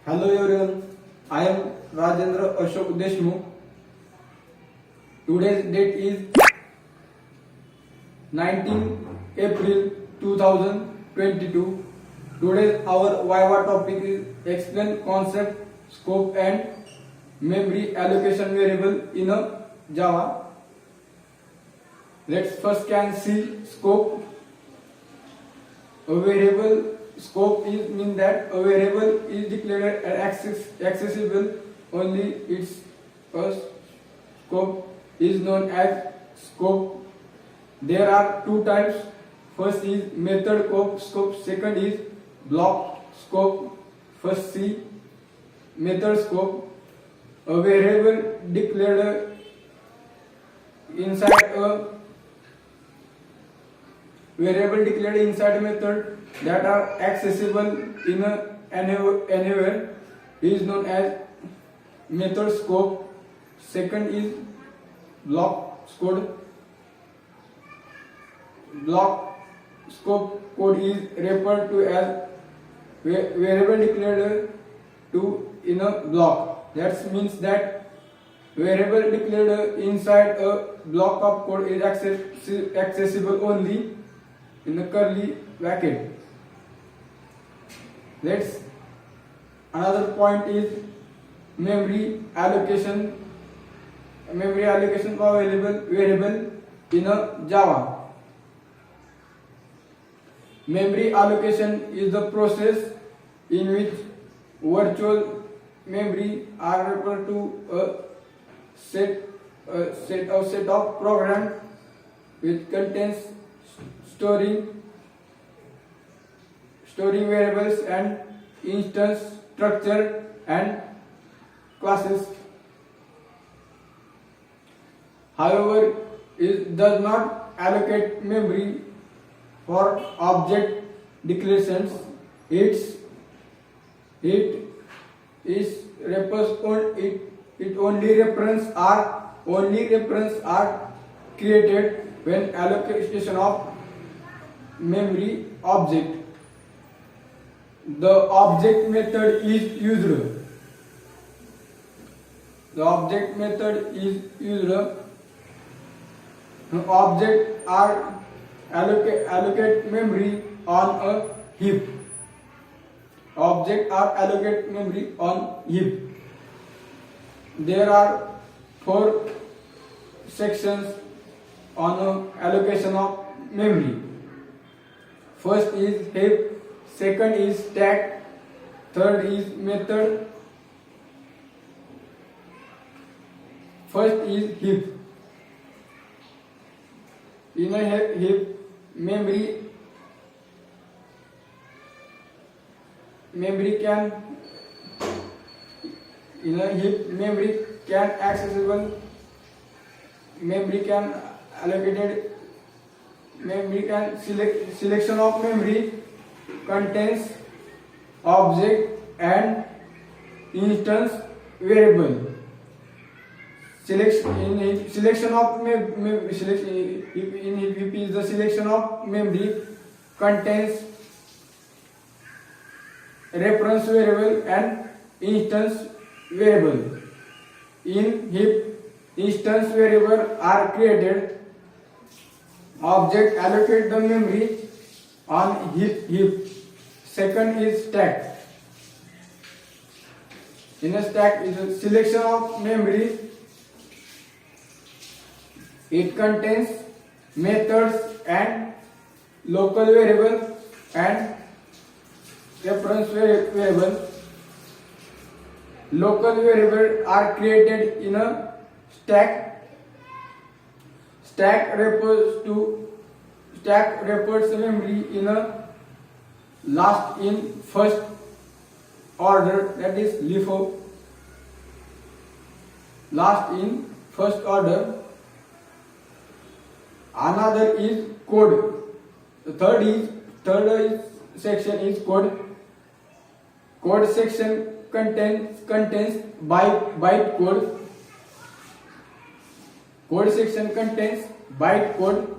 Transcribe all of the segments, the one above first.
Hello everyone, I am Rajendra Ashok Deshmukh. Today's date is 19 April 2022. Today's our Viva topic is explain concept, scope and memory allocation variable in a Java. Let's first can see scope. A variable scope is mean that a variable is declared and accessible only its scope is known as scope. There are two types. First is method scope, second is block scope. First see method scope. A variable declared inside a method that are accessible in anywhere is known as method scope. Second is block scope. Block scope code is referred to as variable declared to in a block. That means that variable declared inside a block of code is accessible only in a curly bracket. Let's another point is memory allocation. Memory allocation of variable in a Java. Memory allocation is the process in which virtual memory are referred to a set of programs which contains storing variables and instance structure and classes. However, it does not allocate memory for object declarations. It only reference are created when allocation of memory object. The object method is used. Objects are allocate memory on a heap. There are 4 sections on allocation of memory. First is heap, second is stack, third is method. First is heap. In a heap, memory selection of memory contains object and instance variable. Selection of memory is the selection of memory contains reference variable and instance variable. In heap, instance variable are created. Object allocate the memory on heap. Second is stack. In a stack is a selection of memory. It contains methods and local variable and reference variable. Local variable are created in a stack. Stack refers memory in a last in first order, that is LIFO. Last in first order. Another is code. The third section is code. Code section contains byte code. Code section contains byte code.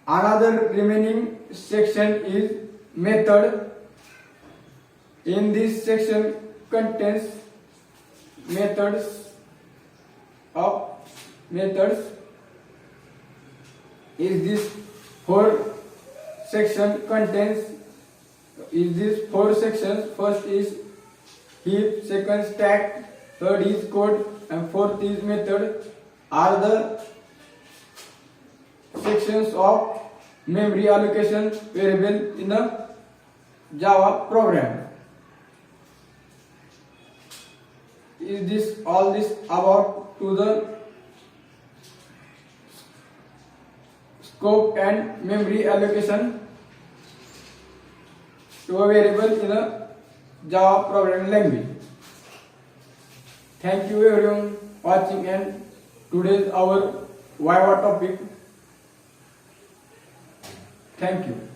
Another remaining section is method. In this section contains methods. Is this four section contains is this four sections. First is heap, second stack, third is code, and fourth is method. Are the sections of memory allocation variable in a Java program. Is this all this about to the scope and memory allocation to a variable in a Java programming language. Thank you everyone watching, and today's our Viva topic. Thank you.